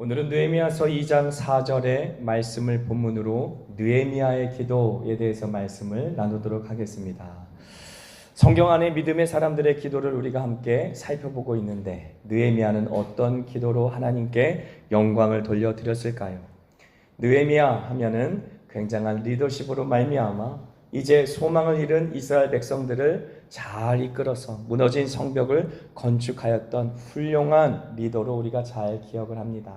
오늘은 느헤미야서 2장 4절의 말씀을 본문으로 느헤미야의 기도에 대해서 말씀을 나누도록 하겠습니다. 성경 안에 믿음의 사람들의 기도를 우리가 함께 살펴보고 있는데 느헤미야는 어떤 기도로 하나님께 영광을 돌려드렸을까요? 느헤미야 하면은 굉장한 리더십으로 말미암아 이제 소망을 잃은 이스라엘 백성들을 잘 이끌어서 무너진 성벽을 건축하였던 훌륭한 리더로 우리가 잘 기억을 합니다.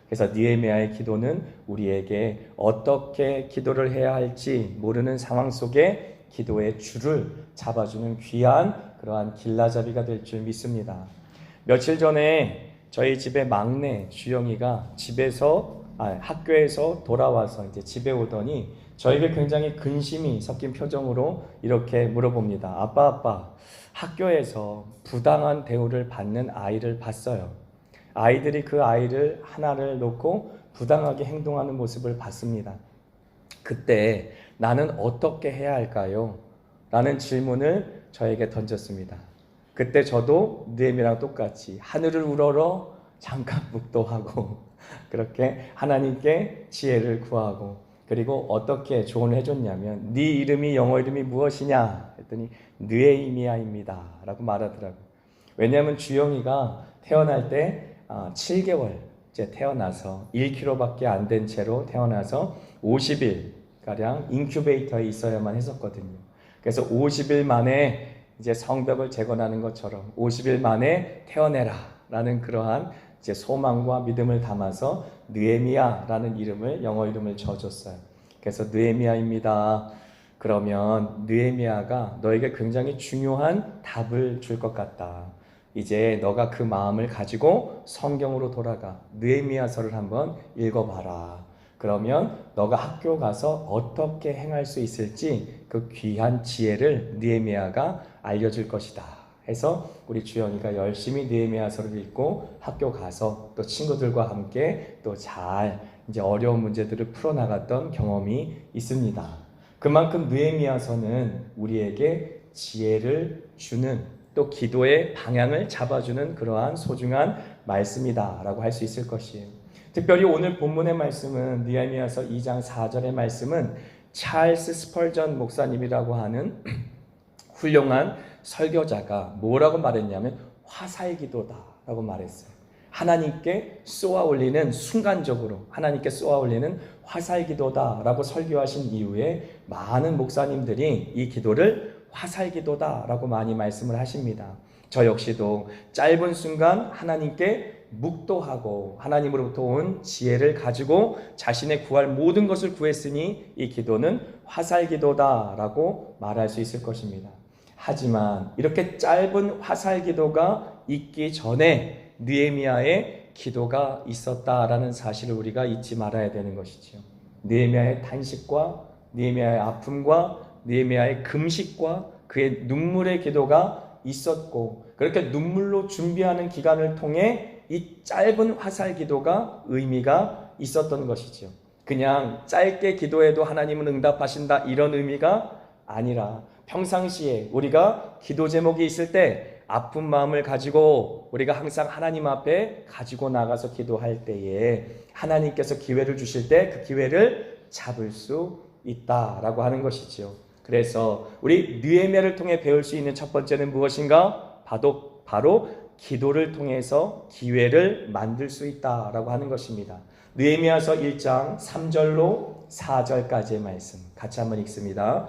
그래서 느헤미야의 기도는 우리에게 어떻게 기도를 해야 할지 모르는 상황 속에 기도의 줄을 잡아주는 귀한 그러한 길라잡이가 될 줄 믿습니다. 며칠 전에 저희 집의 막내 주영이가 학교에서 돌아와서 이제 집에 오더니 저에게 굉장히 근심이 섞인 표정으로 이렇게 물어봅니다. 아빠, 학교에서 부당한 대우를 받는 아이를 봤어요. 아이들이 그 아이를 하나를 놓고 부당하게 행동하는 모습을 봤습니다. 그때 나는 어떻게 해야 할까요? 라는 질문을 저에게 던졌습니다. 그때 저도 느헤미야랑 똑같이 하늘을 우러러 잠깐 묵도하고 그렇게 하나님께 지혜를 구하고 그리고 어떻게 조언을 해줬냐면 네 이름이 영어 이름이 무엇이냐 했더니 느헤미야입니다 라고 말하더라고요. 왜냐하면 주영이가 태어날 때 7개월째 태어나서 1kg밖에 안 된 채로 태어나서 50일가량 인큐베이터에 있어야만 했었거든요. 그래서 50일 만에 이제 성벽을 재건하는 것처럼 50일 만에 태어내라 라는 그러한 이제 소망과 믿음을 담아서 느헤미야라는 이름을 영어 이름을 지어줬어요. 그래서 느헤미야입니다. 그러면 느헤미야가 너에게 굉장히 중요한 답을 줄 것 같다. 이제 너가 그 마음을 가지고 성경으로 돌아가 느헤미야서를 한번 읽어봐라. 그러면 너가 학교 가서 어떻게 행할 수 있을지 그 귀한 지혜를 느헤미야가 알려줄 것이다 해서 우리 주영이가 열심히 느헤미야서를 읽고 학교 가서 또 친구들과 함께 또 잘 이제 어려운 문제들을 풀어나갔던 경험이 있습니다. 그만큼 느헤미야서는 우리에게 지혜를 주는 또 기도의 방향을 잡아주는 그러한 소중한 말씀이다라고 할 수 있을 것이에요. 특별히 오늘 본문의 말씀은 느헤미야서 2장 4절의 말씀은 찰스 스펄전 목사님이라고 하는 훌륭한 설교자가 뭐라고 말했냐면 화살기도다라고 말했어요. 하나님께 쏘아 올리는 순간적으로 하나님께 쏘아 올리는 화살기도다라고 설교하신 이후에 많은 목사님들이 이 기도를 화살기도다라고 많이 말씀을 하십니다. 저 역시도 짧은 순간 하나님께 묵도하고 하나님으로부터 온 지혜를 가지고 자신의 구할 모든 것을 구했으니 이 기도는 화살기도다라고 말할 수 있을 것입니다. 하지만 이렇게 짧은 화살기도가 있기 전에 느헤미야의 기도가 있었다라는 사실을 우리가 잊지 말아야 되는 것이죠. 느헤미야의 탄식과 느헤미야의 아픔과 느헤미야의 금식과 그의 눈물의 기도가 있었고 그렇게 눈물로 준비하는 기간을 통해 이 짧은 화살기도가 의미가 있었던 것이죠. 그냥 짧게 기도해도 하나님은 응답하신다 이런 의미가 아니라 평상시에 우리가 기도 제목이 있을 때 아픈 마음을 가지고 우리가 항상 하나님 앞에 가지고 나가서 기도할 때에 하나님께서 기회를 주실 때 그 기회를 잡을 수 있다라고 하는 것이지요. 그래서 우리 느헤미야를 통해 배울 수 있는 첫 번째는 무엇인가? 바로 기도를 통해서 기회를 만들 수 있다라고 하는 것입니다. 느헤미야서 1장 3절로 4절까지의 말씀 같이 한번 읽습니다.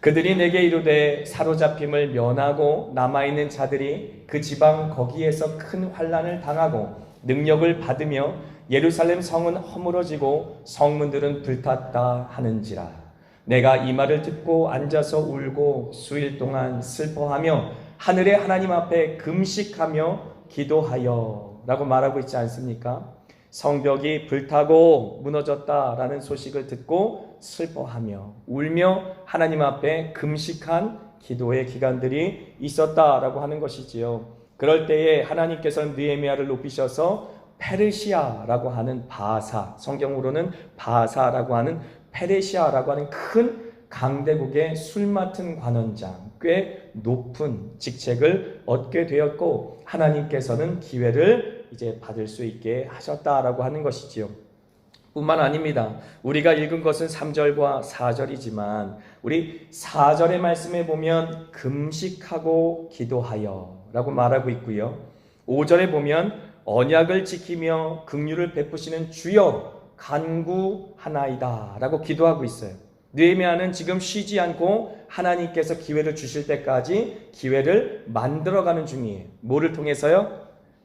그들이 내게 이르되 사로잡힘을 면하고 남아있는 자들이 그 지방 거기에서 큰 환난을 당하고 능력을 받으며 예루살렘 성은 허물어지고 성문들은 불탔다 하는지라. 내가 이 말을 듣고 앉아서 울고 수일 동안 슬퍼하며 하늘의 하나님 앞에 금식하며 기도하여 라고 말하고 있지 않습니까? 성벽이 불타고 무너졌다라는 소식을 듣고 슬퍼하며 울며 하나님 앞에 금식한 기도의 기간들이 있었다라고 하는 것이지요. 그럴 때에 하나님께서는 느헤미야를 높이셔서 페르시아라고 하는 바사, 성경으로는 바사라고 하는 페르시아라고 하는 큰 강대국의 술 맡은 관원장, 꽤 높은 직책을 얻게 되었고 하나님께서는 기회를 이제 받을 수 있게 하셨다라고 하는 것이지요. 뿐만 아닙니다. 우리가 읽은 것은 3절과 4절이지만 우리 4절의 말씀에 보면 금식하고 기도하여 라고 말하고 있고요. 5절에 보면 언약을 지키며 긍휼을 베푸시는 주여 간구하나이다 라고 기도하고 있어요. 느헤미야는 지금 쉬지 않고 하나님께서 기회를 주실 때까지 기회를 만들어가는 중이에요. 뭐를 통해서요?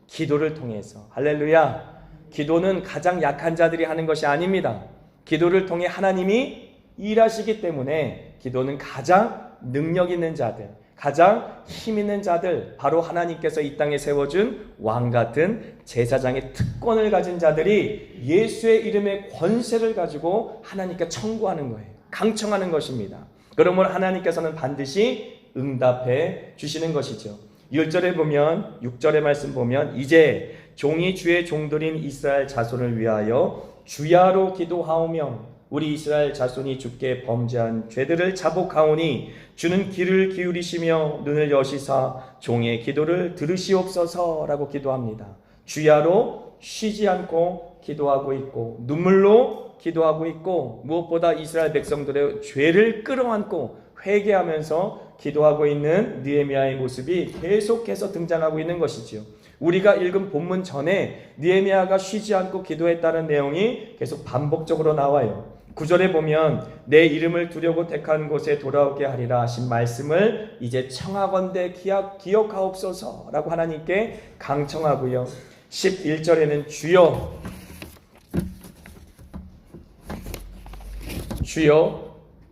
기도를 통해서. 할렐루야. 기도는 가장 약한 자들이 하는 것이 아닙니다. 기도를 통해 하나님이 일하시기 때문에 기도는 가장 능력 있는 자들, 가장 힘 있는 자들, 바로 하나님께서 이 땅에 세워준 왕같은 제사장의 특권을 가진 자들이 예수의 이름의 권세를 가지고 하나님께 청구하는 거예요. 강청하는 것입니다. 그러므로 하나님께서는 반드시 응답해 주시는 것이죠. 1절에 보면 6절의 말씀 보면 이제 종이 주의 종들인 이스라엘 자손을 위하여 주야로 기도하오며 우리 이스라엘 자손이 주께 범죄한 죄들을 자복하오니 주는 귀를 기울이시며 눈을 여시사 종의 기도를 들으시옵소서라고 기도합니다. 주야로 쉬지 않고 기도하고 있고 눈물로 기도하고 있고 무엇보다 이스라엘 백성들의 죄를 끌어안고 회개하면서 기도하고 있는 느헤미야의 모습이 계속해서 등장하고 있는 것이지요. 우리가 읽은 본문 전에 느헤미야가 쉬지 않고 기도했다는 내용이 계속 반복적으로 나와요. 9절에 보면 내 이름을 두려고 택한 곳에 돌아오게 하리라 하신 말씀을 이제 청하건대 기억하옵소서라고 하나님께 강청하고요. 11절에는 주여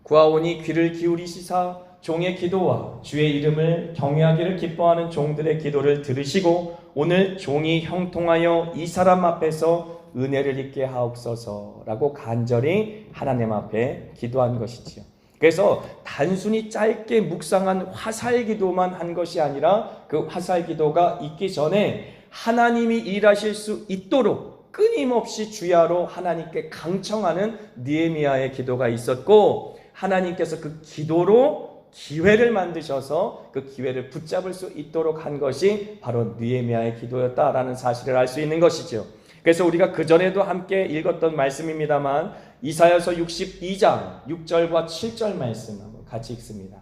구하오니 귀를 기울이시사 종의 기도와 주의 이름을 경외하기를 기뻐하는 종들의 기도를 들으시고 오늘 종이 형통하여 이 사람 앞에서 은혜를 입게 하옵소서라고 간절히 하나님 앞에 기도한 것이지요. 그래서 단순히 짧게 묵상한 화살 기도만 한 것이 아니라 그 화살 기도가 있기 전에 하나님이 일하실 수 있도록 끊임없이 주야로 하나님께 강청하는 느헤미야의 기도가 있었고 하나님께서 그 기도로 기회를 만드셔서 그 기회를 붙잡을 수 있도록 한 것이 바로 느헤미야의 기도였다라는 사실을 알 수 있는 것이죠. 그래서 우리가 그전에도 함께 읽었던 말씀입니다만 이사야서 62장 6절과 7절 말씀 한번 같이 읽습니다.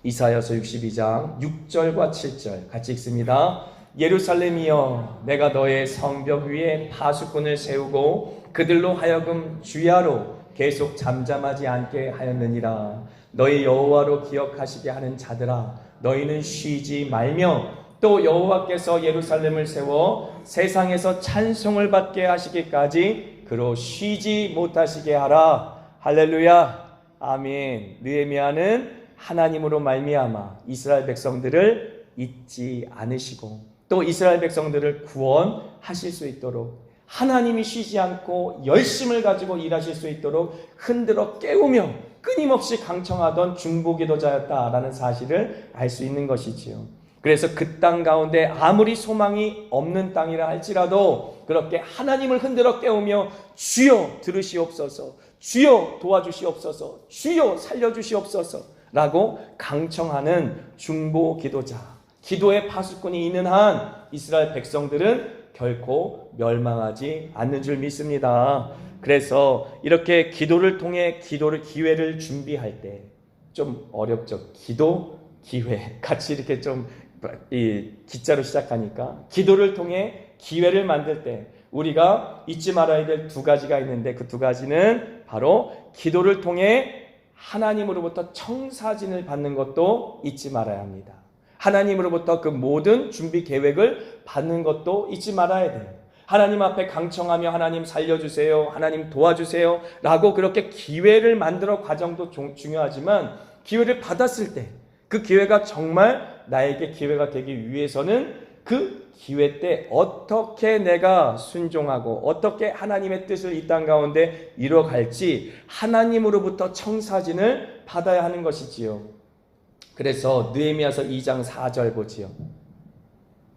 이사야서 62장 6절과 7절 같이 읽습니다. 예루살렘이여 내가 너의 성벽 위에 파수꾼을 세우고 그들로 하여금 주야로 계속 잠잠하지 않게 하였느니라. 너희 여호와로 기억하시게 하는 자들아 너희는 쉬지 말며 또 여호와께서 예루살렘을 세워 세상에서 찬송을 받게 하시기까지 그로 쉬지 못하시게 하라. 할렐루야. 아멘. 느헤미야는 하나님으로 말미암아 이스라엘 백성들을 잊지 않으시고 또 이스라엘 백성들을 구원하실 수 있도록 하나님이 쉬지 않고 열심을 가지고 일하실 수 있도록 흔들어 깨우며 끊임없이 강청하던 중보기도자였다라는 사실을 알 수 있는 것이지요. 그래서 그 땅 가운데 아무리 소망이 없는 땅이라 할지라도 그렇게 하나님을 흔들어 깨우며 주여 들으시옵소서, 주여 도와주시옵소서, 주여 살려주시옵소서 라고 강청하는 중보기도자, 기도의 파수꾼이 있는 한 이스라엘 백성들은 결코 멸망하지 않는 줄 믿습니다. 그래서 이렇게 기도를 통해 기회를 준비할 때 좀 어렵죠. 기도, 기회 같이 이렇게 좀 이 기자로 시작하니까 기도를 통해 기회를 만들 때 우리가 잊지 말아야 될 두 가지가 있는데 그 두 가지는 바로 기도를 통해 하나님으로부터 청사진을 받는 것도 잊지 말아야 합니다. 하나님으로부터 그 모든 준비 계획을 받는 것도 잊지 말아야 돼요. 하나님 앞에 강청하며 하나님 살려주세요, 하나님 도와주세요 라고 그렇게 기회를 만들어 과정도 중요하지만 기회를 받았을 때 그 기회가 정말 나에게 기회가 되기 위해서는 그 기회 때 어떻게 내가 순종하고 어떻게 하나님의 뜻을 이 땅 가운데 이뤄갈지 하나님으로부터 청사진을 받아야 하는 것이지요. 그래서 느헤미야서 2장 4절 보지요.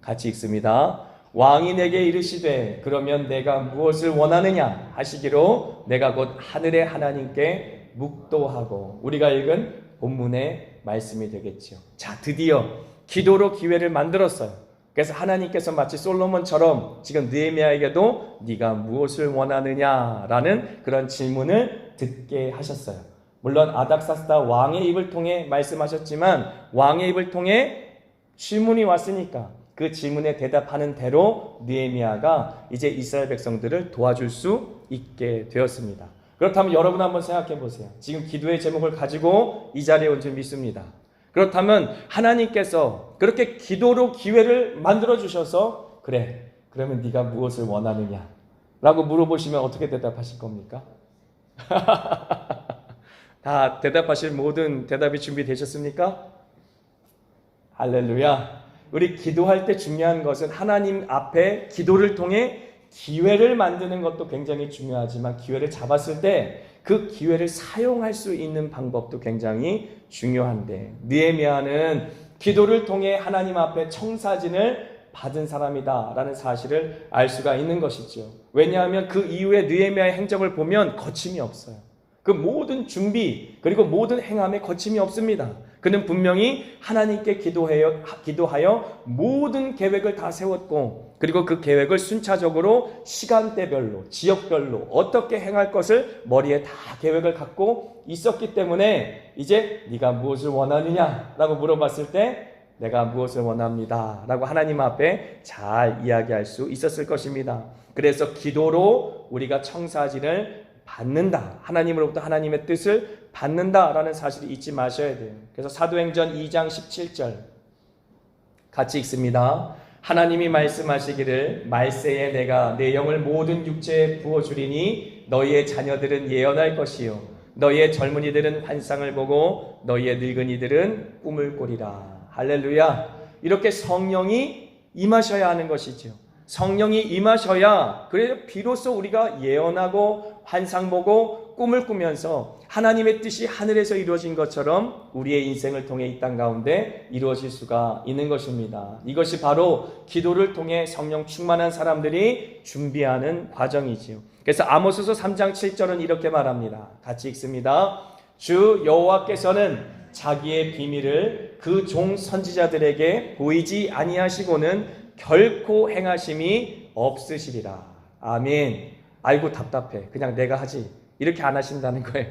같이 읽습니다. 왕이 내게 이르시되 그러면 내가 무엇을 원하느냐 하시기로 내가 곧 하늘의 하나님께 묵도하고 우리가 읽은 본문의 말씀이 되겠죠. 자, 드디어 기도로 기회를 만들었어요. 그래서 하나님께서 마치 솔로몬처럼 지금 느헤미야에게도 네가 무엇을 원하느냐라는 그런 질문을 듣게 하셨어요. 물론 아닥사스다 왕의 입을 통해 말씀하셨지만 왕의 입을 통해 질문이 왔으니까 그 질문에 대답하는 대로 느헤미야가 이제 이스라엘 백성들을 도와줄 수 있게 되었습니다. 그렇다면 여러분 한번 생각해 보세요. 지금 기도의 제목을 가지고 이 자리에 온 줄 믿습니다. 그렇다면 하나님께서 그렇게 기도로 기회를 만들어 주셔서 그래, 그러면 네가 무엇을 원하느냐 라고 물어보시면 어떻게 대답하실 겁니까? 다 대답하실 모든 대답이 준비되셨습니까? 할렐루야. 우리 기도할 때 중요한 것은 하나님 앞에 기도를 통해 기회를 만드는 것도 굉장히 중요하지만 기회를 잡았을 때 그 기회를 사용할 수 있는 방법도 굉장히 중요한데 느헤미야는 기도를 통해 하나님 앞에 청사진을 받은 사람이다 라는 사실을 알 수가 있는 것이죠. 왜냐하면 그 이후에 느헤미야의 행적을 보면 거침이 없어요. 그 모든 준비 그리고 모든 행함에 거침이 없습니다. 그는 분명히 하나님께 기도하여 모든 계획을 다 세웠고 그리고 그 계획을 순차적으로 시간대별로 지역별로 어떻게 행할 것을 머리에 다 계획을 갖고 있었기 때문에 이제 네가 무엇을 원하느냐 라고 물어봤을 때 내가 무엇을 원합니다 라고 하나님 앞에 잘 이야기할 수 있었을 것입니다. 그래서 기도로 우리가 청사진을 받는다. 하나님으로부터 하나님의 뜻을 받는다라는 사실을 잊지 마셔야 돼요. 그래서 사도행전 2장 17절 같이 읽습니다. 하나님이 말씀하시기를 말세에 내가 내 영을 모든 육체에 부어주리니 너희의 자녀들은 예언할 것이요 너희의 젊은이들은 환상을 보고 너희의 늙은이들은 꿈을 꾸리라. 할렐루야. 이렇게 성령이 임하셔야 하는 것이죠. 성령이 임하셔야 그래서 비로소 우리가 예언하고 환상 보고 꿈을 꾸면서 하나님의 뜻이 하늘에서 이루어진 것처럼 우리의 인생을 통해 이 땅 가운데 이루어질 수가 있는 것입니다. 이것이 바로 기도를 통해 성령 충만한 사람들이 준비하는 과정이지요. 그래서 아모스서 3장 7절은 이렇게 말합니다. 같이 읽습니다. 주 여호와께서는 자기의 비밀을 그 종 선지자들에게 보이지 아니하시고는 결코 행하심이 없으시리라. 아멘. 아이고 답답해. 그냥 내가 하지. 이렇게 안 하신다는 거예요.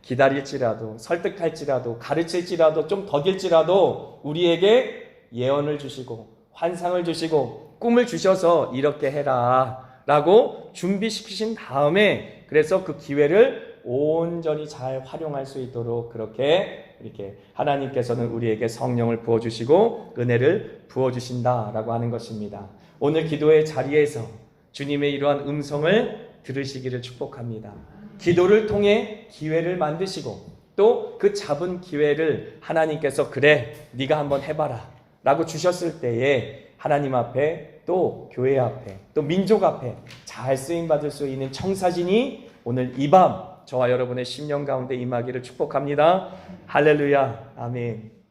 기다릴지라도 설득할지라도 가르칠지라도 좀 더딜지라도 우리에게 예언을 주시고 환상을 주시고 꿈을 주셔서 이렇게 해라 라고 준비시키신 다음에 그래서 그 기회를 온전히 잘 활용할 수 있도록 그렇게 이렇게 하나님께서는 우리에게 성령을 부어주시고 은혜를 부어주신다라고 하는 것입니다. 오늘 기도의 자리에서 주님의 이러한 음성을 들으시기를 축복합니다. 기도를 통해 기회를 만드시고 또 그 잡은 기회를 하나님께서 그래 네가 한번 해봐라 라고 주셨을 때에 하나님 앞에 또 교회 앞에 또 민족 앞에 잘 쓰임받을 수 있는 청사진이 오늘 이 밤 저와 여러분의 심령 가운데 임하기를 축복합니다. 할렐루야. 아멘.